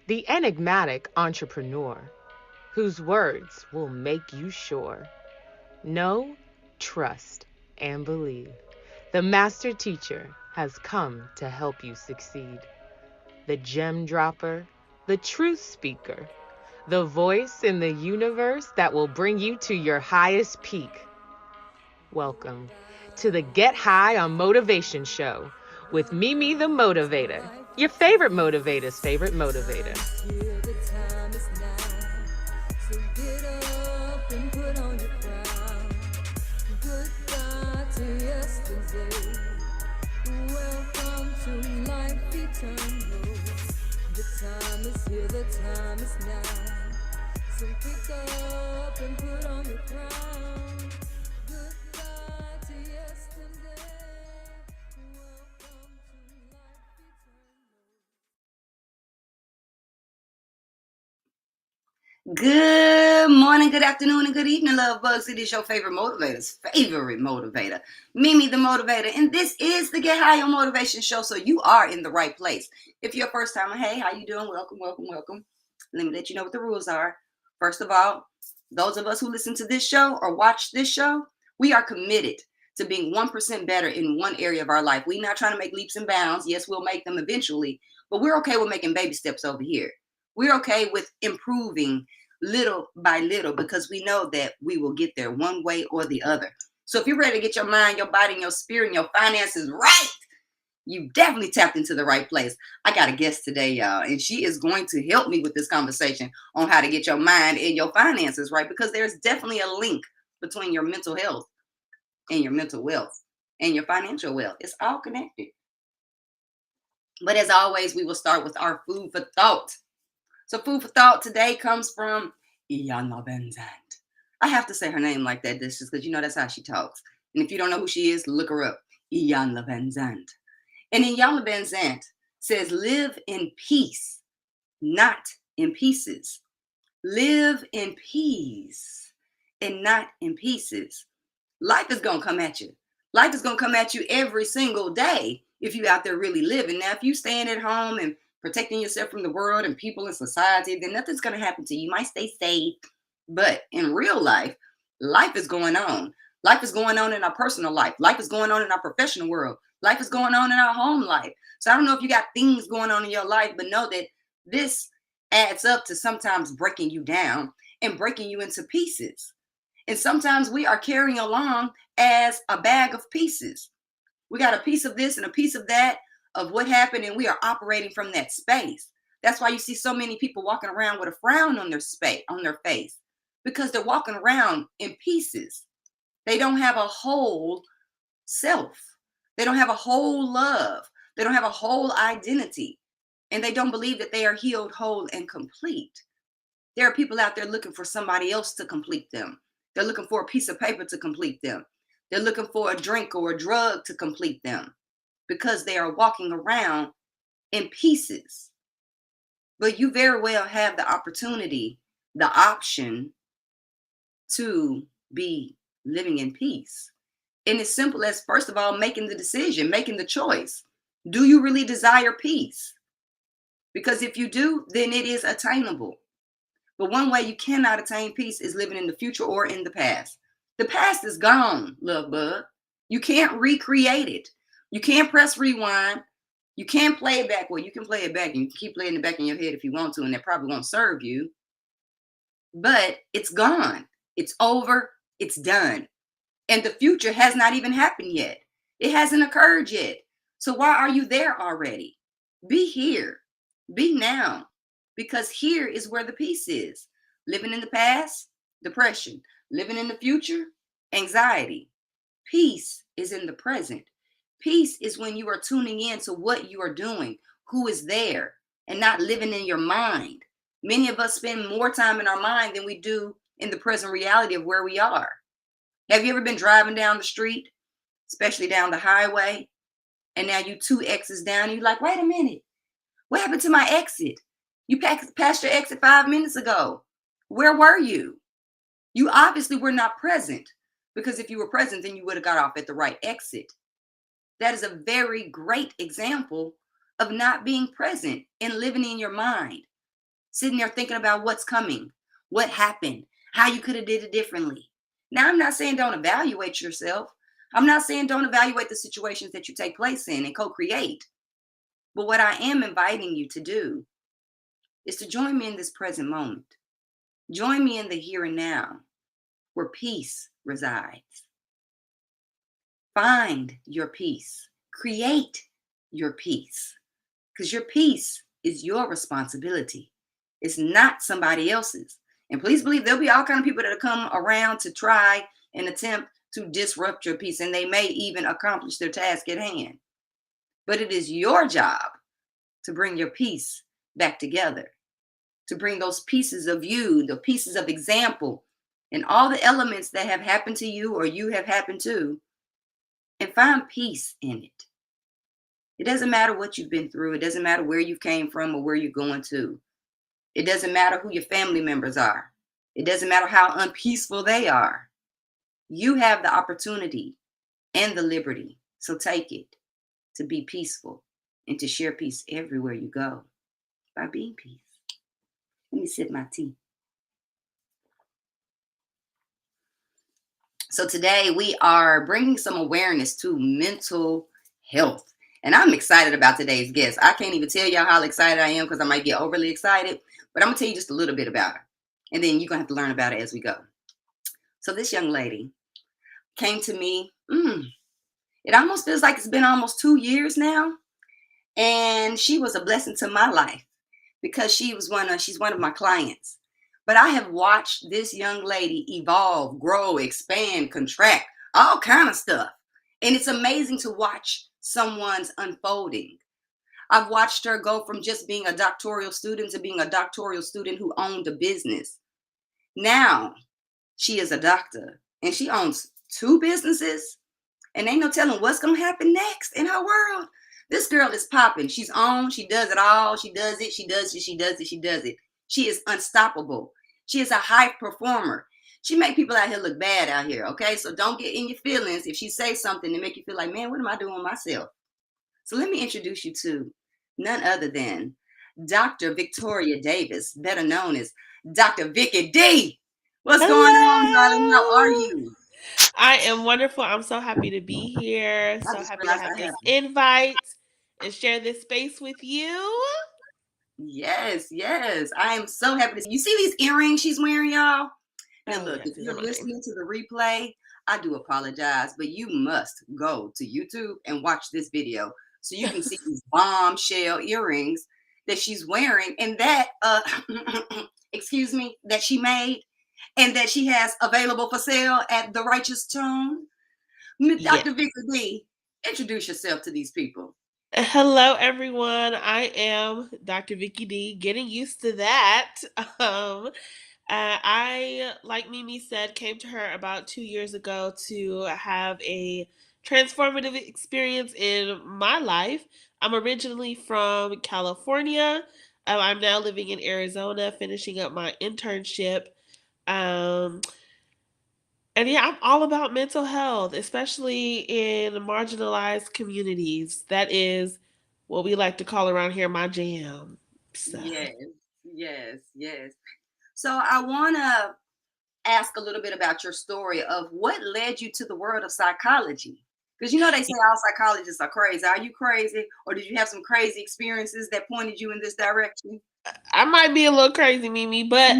The enigmatic entrepreneur whose words will make you sure. Know, trust, and believe. The master teacher has come to help you succeed. The gem dropper, the truth speaker, the voice in the universe that will bring you to your highest peak. Welcome to the Get High on Motivation Show with Mimi the Motivator, your favorite motivator's favorite motivator. Yeah, the time is now. So get up and put on your crown. Goodbye to yesterday. Welcome to life eternal. The time is here, the time is now. So pick up and put on your crown. Goodbye to yesterday. Welcome to life eternal. Good morning, good afternoon, and good evening, love bugs. It is your favorite motivator's favorite motivator, Mimi the Motivator, and this is the Get High on Motivation Show. So you are in the right place. If you're a first timer, hey, how you doing? Welcome, welcome, welcome. Let me let you know what the rules are. First of all, those of us who listen to this show or watch this show, we are committed to being 1% better in one area of our life. We're not trying to make leaps and bounds. Yes, we'll make them eventually, but we're okay with making baby steps over here. We're okay with improving little by little because we know that we will get there one way or the other. So if you're ready to get your mind, your body, and your spirit and your finances right, you definitely tapped into the right place. I got a guest today, y'all, and she is going to help me with this conversation on how to get your mind and your finances right, because there's definitely a link between your mental health and your mental wealth and your financial wealth. It's all connected. But as always, we will start with our food for thought. So food for thought today comes from Iyanla Vanzant. I have to say her name like that just because that's how she talks. And if you don't know who she is, look her up. Iyanla Vanzant. And Iyanla Vanzant says, live in peace, not in pieces. Live in peace and not in pieces. Life is going to come at you. Life is going to come at you every single day if you out there really living. Now, if you staying at home and protecting yourself from the world and people and society, then nothing's going to happen to you. You might stay safe, but in real life, life is going on. Life is going on in our personal life. Life is going on in our professional world. Life is going on in our home life. So I don't know if you got things going on in your life, but know that this adds up to sometimes breaking you down and breaking you into pieces. And sometimes we are carrying along as a bag of pieces. We got a piece of this and a piece of that, of what happened, and we are operating from that space. That's why you see so many people walking around with a frown on their face, because they're walking around in pieces. They don't have a whole self. They don't have a whole love. They don't have a whole identity, and they don't believe that they are healed, whole, and complete. There are people out there looking for somebody else to complete them. They're looking for a piece of paper to complete them. They're looking for a drink or a drug to complete them, because they are walking around in pieces. But you very well have the opportunity, the option to be living in peace. And as simple as, first of all, making the decision, making the choice. Do you really desire peace? Because if you do, then it is attainable. But one way you cannot attain peace is living in the future or in the past. The past is gone, love bug. You can't recreate it. You can't press rewind. You can't play it back. Well, you can play it back and you can keep playing it back in your head if you want to, and that probably won't serve you. But it's gone. It's over. It's done. And the future has not even happened yet. It hasn't occurred yet. So why are you there already? Be here. Be now. Because here is where the peace is. Living in the past, depression. Living in the future, anxiety. Peace is in the present. Peace is when you are tuning in to what you are doing, who is there, and not living in your mind. Many of us spend more time in our mind than we do in the present reality of where we are. Have you ever been driving down the street, especially down the highway, and now you 2 exits down, and you're like, wait a minute, what happened to my exit? You passed your exit 5 minutes ago. Where were you? You obviously were not present, because if you were present, then you would have got off at the right exit. That is a very great example of not being present and living in your mind. sitting there thinking about what's coming, what happened, how you could have did it differently. Now, I'm not saying don't evaluate yourself. I'm not saying don't evaluate the situations that you take place in and co-create. But what I am inviting you to do is to join me in this present moment. Join me in the here and now where peace resides. Find your peace. Create your peace. Because your peace is your responsibility. It's not somebody else's. And please believe there'll be all kind of people that'll come around to try and attempt to disrupt your peace. And they may even accomplish their task at hand. But it is your job to bring your peace back together. To bring those pieces of you, the pieces of example, and all the elements that have happened to you or you have happened to, and find peace in it. It doesn't matter what you've been through. It doesn't matter where you came from or where you're going to. It doesn't matter who your family members are. It doesn't matter how unpeaceful they are. You have the opportunity and the liberty, so take it, to be peaceful and to share peace everywhere you go by being peace. Let me sip my tea. So today we are bringing some awareness to mental health. And I'm excited about today's guest. I can't even tell y'all how excited I am because I might get overly excited. But I'm going to tell you just a little bit about her. And then you're going to have to learn about it as we go. So this young lady came to me. It almost feels like it's been almost 2 years now. And she was a blessing to my life because she's one of my clients. But I have watched this young lady evolve, grow, expand, contract, all kind of stuff. And it's amazing to watch someone's unfolding. I've watched her go from just being a doctoral student to being a doctoral student who owned a business. Now she is a doctor and she owns 2 businesses, and ain't no telling what's going to happen next in her world. This girl is popping. She's on. She does it all. She does it. She does it. She does it. She does it. She is unstoppable. She is a high performer. She make people out here look bad out here, okay? So don't get in your feelings if she says something to make you feel like, man, what am I doing myself? So let me introduce you to none other than Dr. Victoria Davis, better known as Dr. Vickii Dee. What's Hello. going on, darling? How are you? I am wonderful. I'm so happy to be here. I So just happy to realized have I this have. invite and share this space with you. Yes, yes. I am so happy to see. You see these earrings she's wearing, y'all? Now Oh, look, yes, if these are you're mine. listening to the replay, I do apologize, but you must go to YouTube and watch this video so you can see these bombshell earrings that she's wearing and that excuse me, that she made and that she has available for sale at the Righteous Tone. Yes. Dr. Vickii Dee, introduce yourself to these people. Hello, everyone. I am Dr. Vickii Dee. Getting used to that. I, like Mimi said, came to her about 2 years ago to have a transformative experience in my life. I'm originally from California. I'm now living in Arizona, finishing up my internship. Um, and yeah, I'm all about mental health, especially in marginalized communities. That is what we like to call around here my jam. So. Yes, yes, yes. So I want to ask a little bit about your story of what led you to the world of psychology. Because you know they say all psychologists are crazy. Are you crazy? Or did you have some crazy experiences that pointed you in this direction? I might be a little crazy, Mimi, but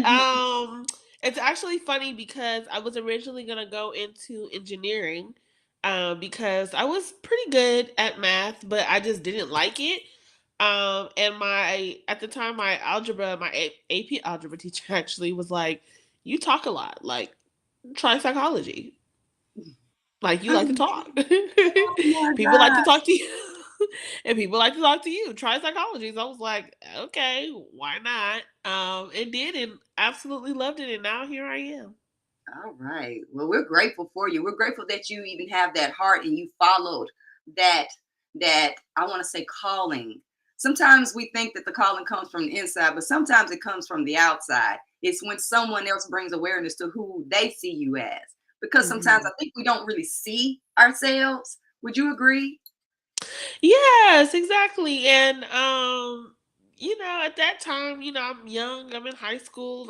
it's actually funny because I was originally gonna go into engineering, because I was pretty good at math, but I just didn't like it. And my at the time my AP algebra teacher actually was like, "You talk a lot. Like, try psychology. Like, you like to talk. Oh my People like to God. talk to you." And people like to talk to you. Try psychology. So I was like, okay, why not? And did, and absolutely loved it. And now here I am. All right. Well, we're grateful for you. We're grateful that you even have that heart and you followed that I want to say calling. Sometimes we think that the calling comes from the inside, but sometimes it comes from the outside. It's when someone else brings awareness to who they see you as. Because sometimes I think we don't really see ourselves. Would you agree? Yes, exactly. And At that time, I'm young, I'm in high school,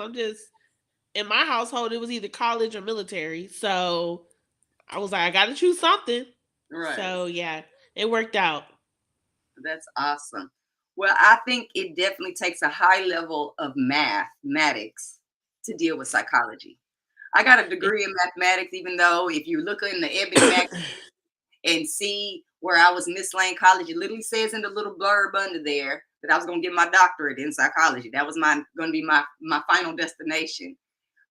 in my household, it was either college or military. So I was like, I got to choose something. Right. So yeah, it worked out. That's awesome. Well, I think it definitely takes a high level of mathematics to deal with psychology. I got a degree in mathematics, even though if you look in the Ebony Mac and see where I was Miss Lane College, it literally says in the little blurb under there that I was going to get my doctorate in psychology. That was going to be my final destination.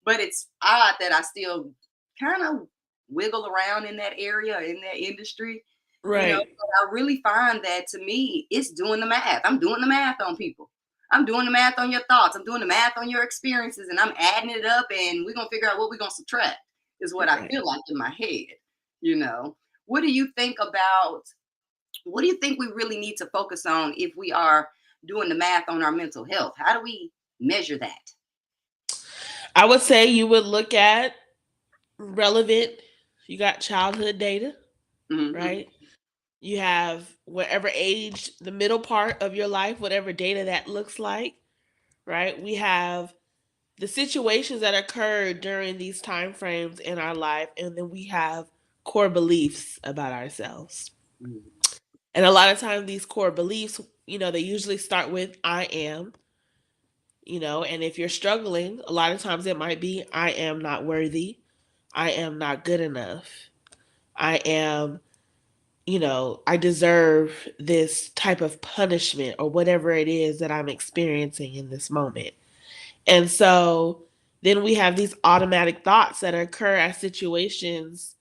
But it's odd that I still kind of wiggle around in that area, in that industry. Right. But I really find that to me, it's doing the math. I'm doing the math on people. I'm doing the math on your thoughts. I'm doing the math on your experiences, and I'm adding it up, and we're gonna figure out what we're gonna subtract. Is what I Right. feel like in my head. You know, what do you think about? What do you think we really need to focus on if we are doing the math on our mental health? How do we measure that? I would say you would look at relevant, you got childhood data, Mm-hmm. right? You have whatever age, the middle part of your life, whatever data that looks like, right? We have the situations that occurred during these time frames in our life, and then we have core beliefs about ourselves. And a lot of times these core beliefs, they usually start with I am, and if you're struggling, a lot of times it might be I am not worthy, I am not good enough, I am, I deserve this type of punishment or whatever it is that I'm experiencing in this moment. And so then we have these automatic thoughts that occur as situations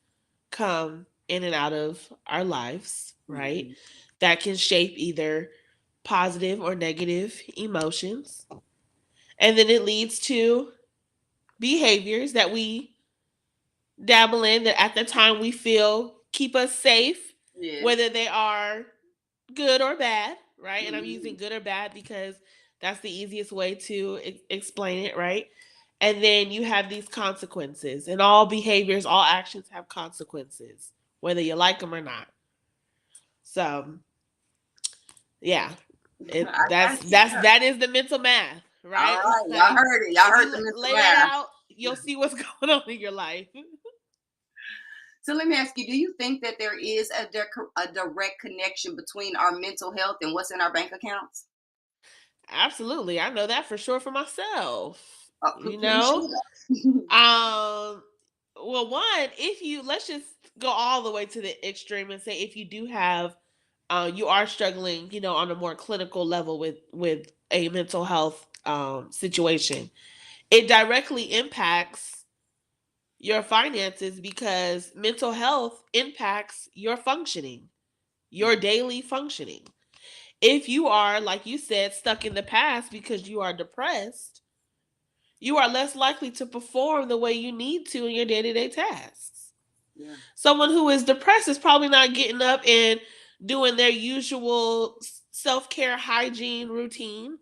come in and out of our lives, right? Mm-hmm. That can shape either positive or negative emotions. And then it leads to behaviors that we dabble in that at the time we feel keep us safe, Yes. whether they are good or bad, right? And I'm Mm-hmm. using good or bad because that's the easiest way to explain it, right? And then you have these consequences, and all behaviors, all actions have consequences, whether you like them or not. So, yeah, I got you. Yeah. that is the mental math, All right? right, y'all Like heard it. Y'all if heard you the mental lay that math. out, you'll see what's going on in your life. So let me ask you: do you think that there is a direct connection between our mental health and what's in our bank accounts? Absolutely, I know that for sure for myself. You Please know, share. Um, well, one, if you let's just go all the way to the extreme and say if you do have, you are struggling, on a more clinical level with a mental health situation, it directly impacts your finances because mental health impacts your functioning, your daily functioning. If you are, like you said, stuck in the past because you are depressed, you are less likely to perform the way you need to in your day to day tasks. Yeah. Someone who is depressed is probably not getting up and doing their usual self care hygiene routine.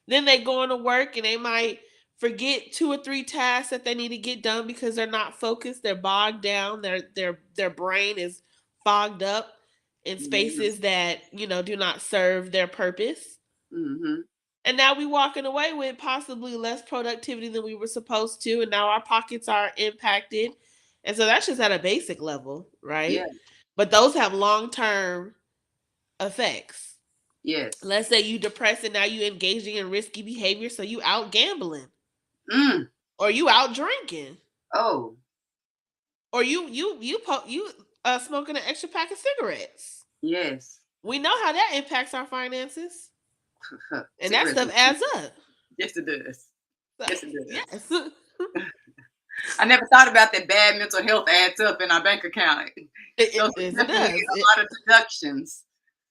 Then they go into work and they might forget two or three tasks that they need to get done because they're not focused. They're bogged down. Their brain is fogged up in Yeah. spaces that do not serve their purpose. Mm-hmm. And now we walking away with possibly less productivity than we were supposed to, and now our pockets are impacted. And so that's just at a basic level, Yeah. right? But those have long term effects. Yes. Let's say you depressed and now you engaging in risky behavior, so you out gambling, Mm. or you out drinking, Oh. or you smoking an extra pack of cigarettes. Yes. We know how that impacts our finances, and that Cigarettes. stuff adds up. Yes, it does. So, Yes, it does. yes, I never thought about that bad mental health adds up in our bank account. Those are it definitely does. a lot of deductions.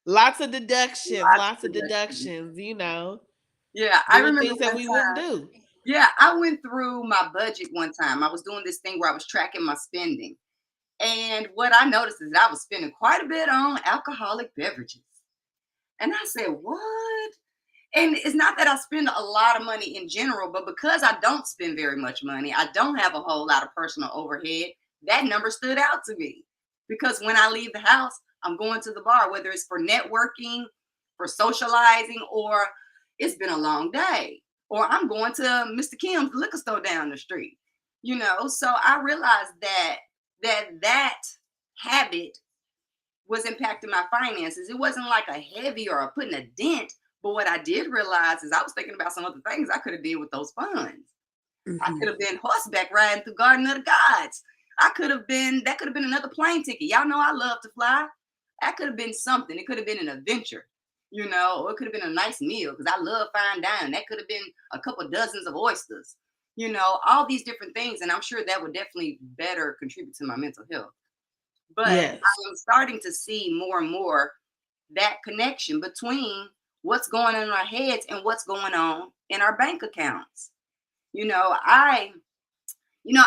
Lots of deductions, Lots lots of of deductions. deductions, Yeah, I doing remember things that one we wouldn't time. do. Yeah, I went through my budget one time. I was doing this thing where I was tracking my spending. And what I noticed is that I was spending quite a bit on alcoholic beverages. And I said, what? And it's not that I spend a lot of money in general, but because I don't spend very much money, I don't have a whole lot of personal overhead. That number stood out to me because when I leave the house, I'm going to the bar, whether it's for networking, for socializing, or it's been a long day, or I'm going to Mr. Kim's liquor store down the street. So I realized that habit was impacting my finances. It wasn't like a heavy or putting a dent, but what I did realize is I was thinking about some other things I could have did with those funds. I could have been horseback riding through Garden of the Gods. That could have been another plane ticket. Y'all know I love to fly. That could have been something. It could have been an adventure, or it could have been a nice meal because I love fine dining. That could have been a couple dozens of oysters, all these different things. And I'm sure that would definitely better contribute to my mental health. But Yes. I'm starting to see more and more that connection between what's going on in our heads and what's going on in our bank accounts.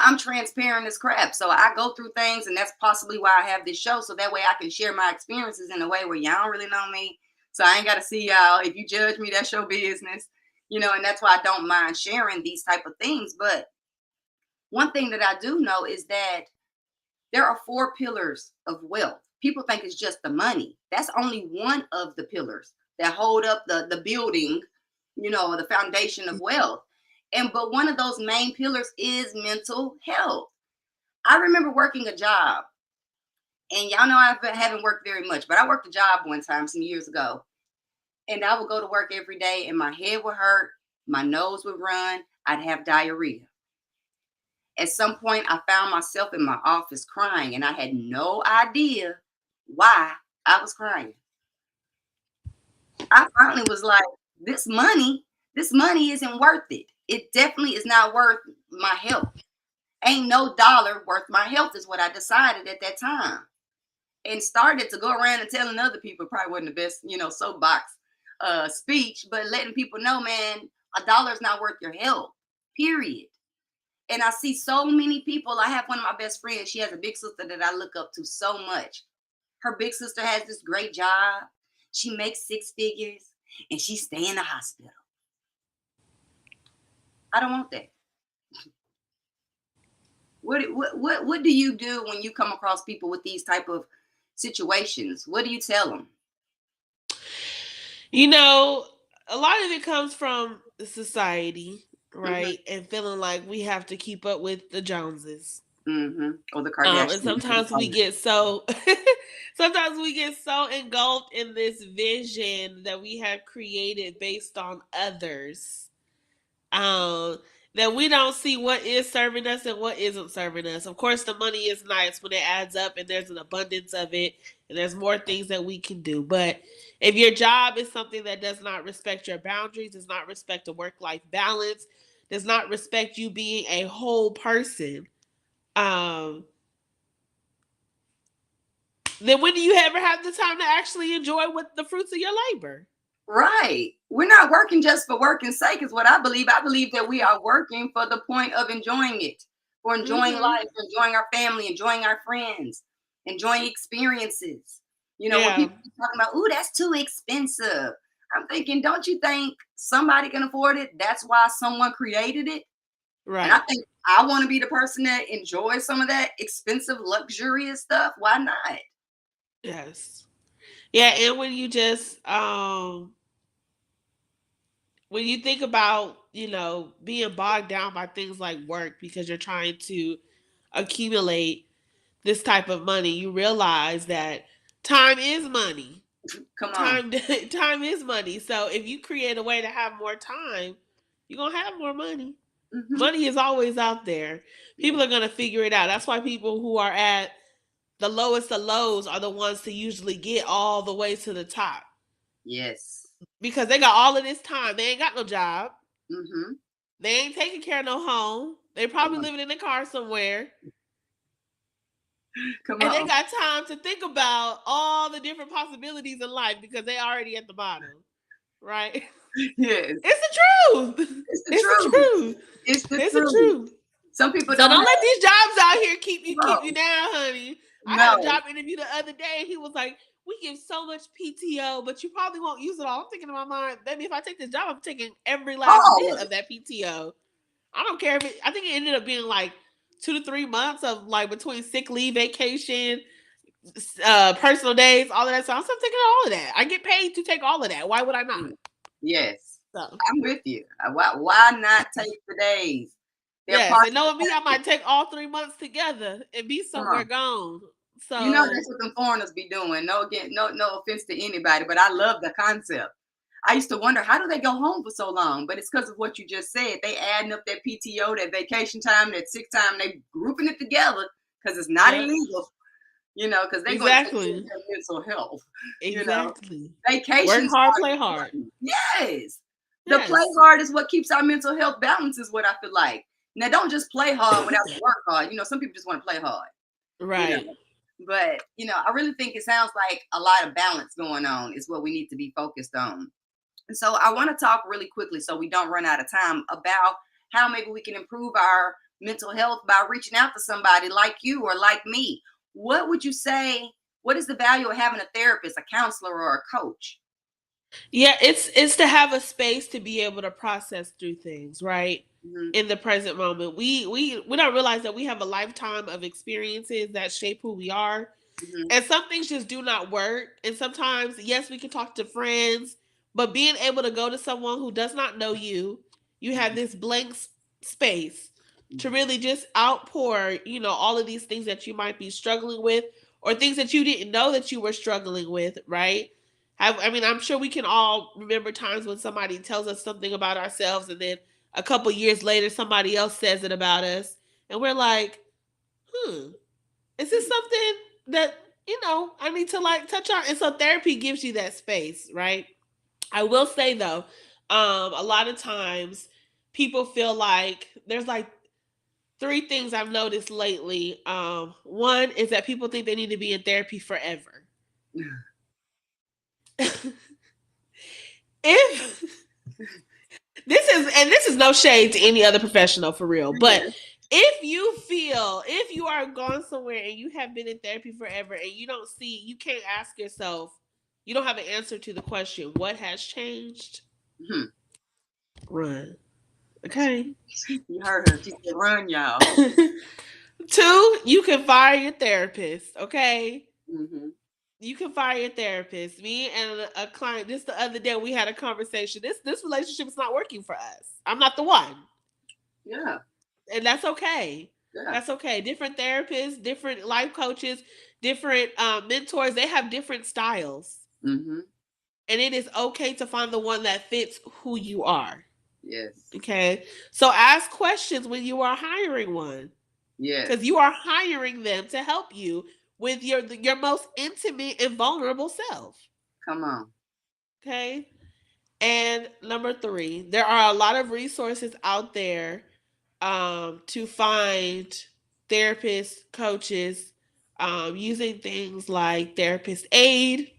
I'm transparent as crap. So I go through things, and that's possibly why I have this show. So that way I can share my experiences in a way where y'all don't really know me. So I ain't got to see y'all. If you judge me, that's your business. And that's why I don't mind sharing these type of things. But one thing that I do know is that there are 4 pillars of wealth. People think it's just the money. That's only one of the pillars that hold up the building, the foundation of wealth. But one of those main pillars is mental health. I remember working a job, and y'all know I haven't worked very much, but I worked a job one time some years ago, and I would go to work every day, and my head would hurt, my nose would run, I'd have diarrhea. At some point, I found myself in my office crying, and I had no idea why I was crying. I finally was like, this money isn't worth it. It definitely is not worth my health. Ain't no dollar worth my health is what I decided at that time. And started to go around and telling other people, probably wasn't the best, soapbox speech, but letting people know, man, a dollar is not worth your health, period. And I see so many people. I have one of my best friends. She has a big sister that I look up to so much. Her big sister has this great job. She makes 6 figures, and she stay in the hospital. I don't want that. What do you do when you come across people with these type of situations? What do you tell them? A lot of it comes from society, right? Mm-hmm. And feeling like we have to keep up with the Joneses. Mm-hmm. Or the Kardashians. And sometimes we get so engulfed in this vision that we have created based on others. That we don't see what is serving us and what isn't serving us. Of course, the money is nice when it adds up and there's an abundance of it and there's more things that we can do. But if your job is something that does not respect your boundaries, does not respect a work-life balance, does not respect you being a whole person, then when do you ever have the time to actually enjoy what the fruits of your labor? Right. We're not working just for working's sake is what I believe. I believe that we are working for the point of enjoying it, for enjoying life, enjoying our family, enjoying our friends, enjoying experiences. When people are talking about, ooh, that's too expensive. I'm thinking, don't you think somebody can afford it? That's why someone created it. Right. And I think I want to be the person that enjoys some of that expensive, luxurious stuff. Why not? Yes. Yeah, and when you just when you think about, being bogged down by things like work because you're trying to accumulate this type of money, you realize that time is money. Come on. Time is money. So if you create a way to have more time, you're going to have more money. Mm-hmm. Money is always out there. People are going to figure it out. That's why people who are at the lowest of lows are the ones to usually get all the way to the top. Yes. Because they got all of this time. They ain't got no job. Mm-hmm. They ain't taking care of no home. They probably living in a car somewhere. And they got time to think about all the different possibilities in life because they already at the bottom. Right? Yes. It's the truth. It's the truth. It's the truth. Some people don't let these jobs out here keep you down, honey. No. I had a job interview the other day, and he was like, we give so much PTO, but you probably won't use it all. I'm thinking in my mind, baby, if I take this job, I'm taking every last bit of that PTO. I don't care if it, I think it ended up being like 2 to 3 months of like between sick leave, vacation, personal days, all of that. So I'm taking all of that. I get paid to take all of that. Why would I not? Yes. So I'm with you. Why not take the days? They're yes, part and of the knowing me, I might package. take all 3 months together and be Come somewhere on. gone. You know So that's what the foreigners be doing. No, again, no offense to anybody, but I love the concept. I used to wonder how do they go home for so long, but it's because of what you just said. They adding up that PTO, that vacation time, that sick time. They grouping it together because it's not yep, illegal. Because they're going to take care of exactly, their mental health. You know, exactly. Work vacations hard, are play hard. important. Yes, the play Yes, hard is what keeps our mental health balanced. Is what I feel like. Now, don't just play hard without the work hard. Some people just want to play hard. You know, right. but I really think it sounds like a lot of balance going on is what we need to be focused on. And so I want to talk really quickly so we don't run out of time about how maybe we can improve our mental health by reaching out to somebody like you or like me. What would you say? What is the value of having a therapist, a counselor, or a coach? Yeah, it's to have a space to be able to process through things, right? Mm-hmm, In the present moment. We don't realize that we have a lifetime of experiences that shape who we are. mm-hmm, And some things just do not work. And sometimes, yes, we can talk to friends, but being able to go to someone who does not know you, you have this blank space to mm-hmm, really just outpour, all of these things that you might be struggling with or things that you didn't know that you were struggling with, right? I mean, I'm sure we can all remember times when somebody tells us something about ourselves and then a couple years later somebody else says it about us and we're like, is this something that I need to like touch on? And so therapy gives you that space, right? I will say though, a lot of times people feel like there's like three things I've noticed lately. One is that people think they need to be in therapy forever. If this is no shade to any other professional for real, but yeah. if you are gone somewhere and you have been in therapy forever and you can't ask yourself, you don't have an answer to the question, what has changed? Mm-hmm. Run. Okay. You heard her. She said, "Run, y'all." Two, you can fire your therapist. Okay. Mm-hmm. You can fire your therapist. Me and a client, just the other day, we had a conversation. This relationship is not working for us. I'm not the one. Yeah, And that's okay. yeah. That's okay. Different therapists, different life coaches, different mentors, they have different styles. Mm-hmm. And it is okay to find the one that fits who you are. Yes, Okay. So ask questions when you are hiring one. yes. Because you are hiring them to help you with your most intimate and vulnerable self. Come on. Okay. And number three, there are a lot of resources out there to find therapists, coaches, using things like therapist aid.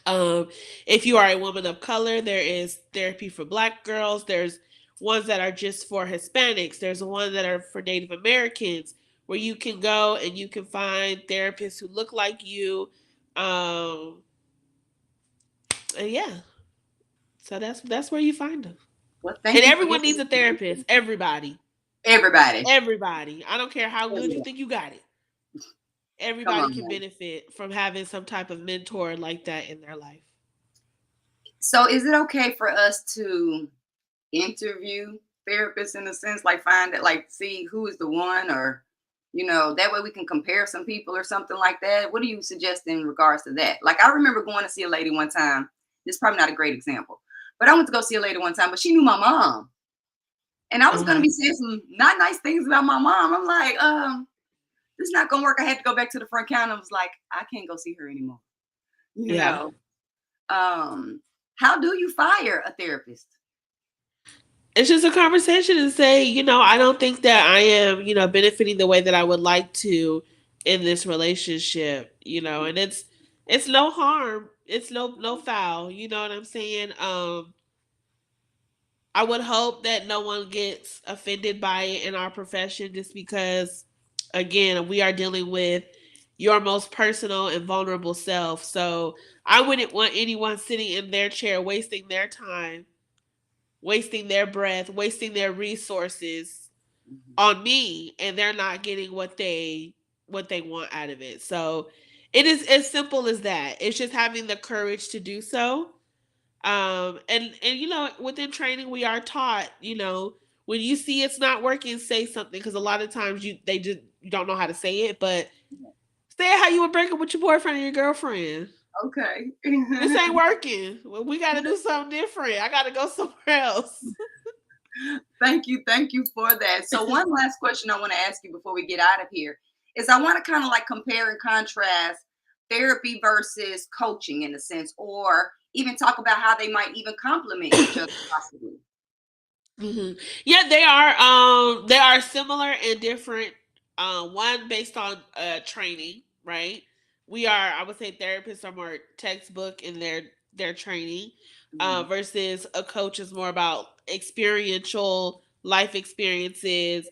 If you are a woman of color, there is therapy for Black girls. There's ones that are just for Hispanics. There's one that are for Native Americans, where you can go and you can find therapists who look like you. Um, and yeah, so that's where you find them. Well, And thank you for everyone this needs a therapist. information. Everybody. Everybody. Everybody. I don't care how good you Everybody. think you got it. Come Everybody on, can man. benefit from having some type of mentor like that in their life. So, is it okay for us to interview therapists in a sense, like find it, like see who is the one, or that way we can compare some people or something like that? What do you suggest in regards to that? Like, I remember going to see a lady one time. This is probably not a great example, but I went to go see a lady one time, but she knew my mom, and I was going to Uh-huh. be saying some not nice things about my mom. I'm like, this is not gonna work. I had to go back to the front counter. I was like, I can't go see her anymore. You Yeah. know, how do you fire a therapist? It's just a conversation and say, I don't think that I am, benefiting the way that I would like to in this relationship, and it's no harm. It's no foul. You know what I'm saying? I would hope that no one gets offended by it in our profession just because, again, we are dealing with your most personal and vulnerable self. So I wouldn't want anyone sitting in their chair wasting their time, wasting their breath, wasting their resources Mhm. on me, and they're not getting what they want out of it. So it is as simple as that. It's just having the courage to do so. And within training, we are taught, when you see it's not working, say something, because a lot of times you don't know how to say it, but say it how you would break up with your boyfriend or your girlfriend. Okay. This ain't working. Well, we got to do something different. I got to go somewhere else. Thank you for that. So one last question I want to ask you before we get out of here is I want to kind of like compare and contrast therapy versus coaching in a sense, or even talk about how they might even complement each other possibly. Mm-hmm. Yeah, they are similar and different. One based on training, right? I would say therapists are more textbook in their training, versus a coach is more about experiential life experiences,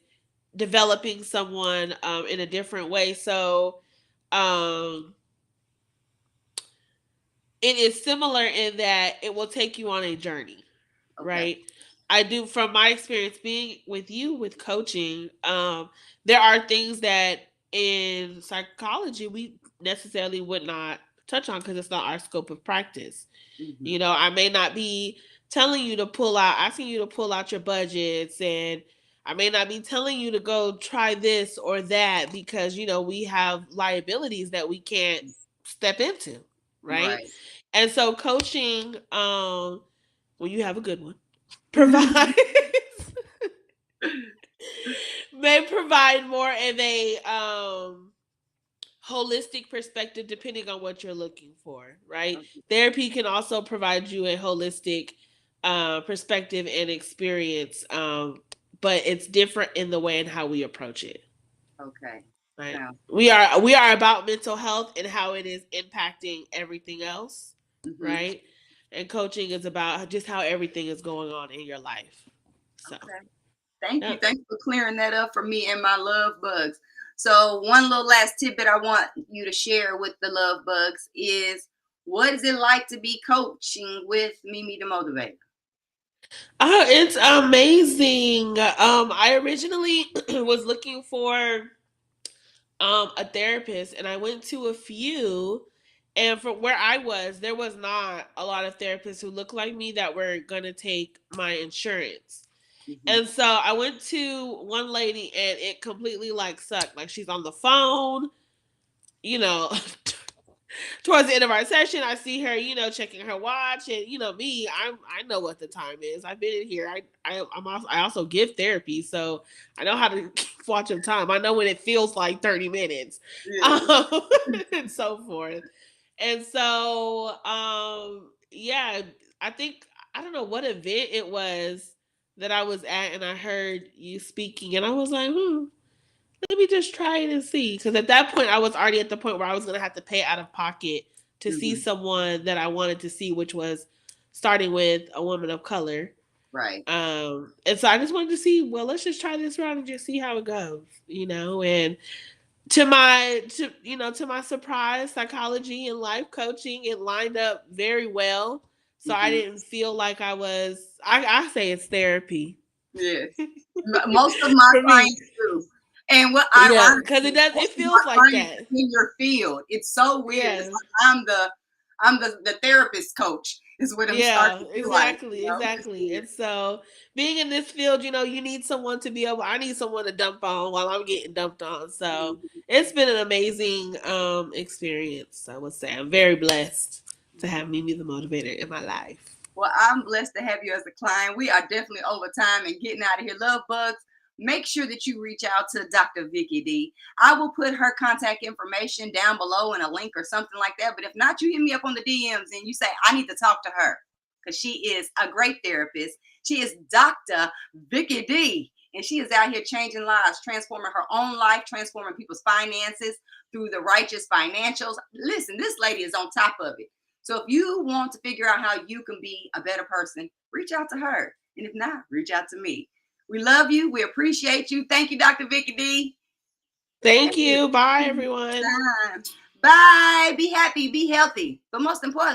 developing someone in a different way. So, um, it is similar in that it will take you on a journey, right? I do, from my experience being with you with coaching, there are things that in psychology we necessarily would not touch on because it's not our scope of practice. I may not be telling you to asking you to pull out your budgets, and I may not be telling you to go try this or that because, we have liabilities that we can't step into, right? And so coaching, when you have a good one, provides may provide more of a holistic perspective depending on what you're looking for, right? Therapy can also provide you a holistic perspective and experience, but it's different in the way and how we approach it. Okay. Right. We are about mental health and how it is impacting everything else, right? And coaching is about just how everything is going on in your life. So, Thank you. Thanks for clearing that up for me and my love bugs. So one little last tidbit I want you to share with the love bugs is, what is it like to be coaching with Mimi the Motivator? Oh, it's amazing. I originally was looking for a therapist, and I went to a few. And from where I was, there was not a lot of therapists who looked like me that were gonna take my insurance. And so I went to one lady, and it completely like sucked. Like, she's on the phone, towards the end of our session, I see her, checking her watch, and me, I know what the time is. I've been in here. I also give therapy, so I know how to watch of time. I know when it feels like 30 minutes, and so forth. And so, yeah, I don't know what event it was that I was at, and I heard you speaking, and I was like, let me just try it and see. Because at that point, I was already at the point where I was going to have to pay out of pocket to see someone that I wanted to see, which was starting with a woman of color. Right. And so I just wanted to see, well, let's just try this round and just see how it goes, and to my surprise, psychology and life coaching, it lined up very well. So I didn't feel like I say it's therapy. Yes. Most of my clients do. And what because it feels like that in your field. It's so weird. Yeah. It's like I'm the therapist coach is what I'm starting to exactly. like, And so being in this field, you need someone to be able. I need someone to dump on while I'm getting dumped on. So it's been an amazing experience. I would say I'm very blessed to have Mimi the Motivator in my life. Well, I'm blessed to have you as a client. We are definitely over time and getting out of here. Love bugs. Make sure that you reach out to Dr. Vickii Dee. I will put her contact information down below in a link or something like that. But if not, you hit me up on the DMs and you say, I need to talk to her, because she is a great therapist. She is Dr. Vickii Dee, and she is out here changing lives, transforming her own life, transforming people's finances through the righteous financials. Listen, this lady is on top of it. So if you want to figure out how you can be a better person, reach out to her. And if not, reach out to me. We love you. We appreciate you. Thank you, Dr. Vickii Dee. Thank you. Bye, everyone. Bye. Be happy. Be healthy. But most importantly,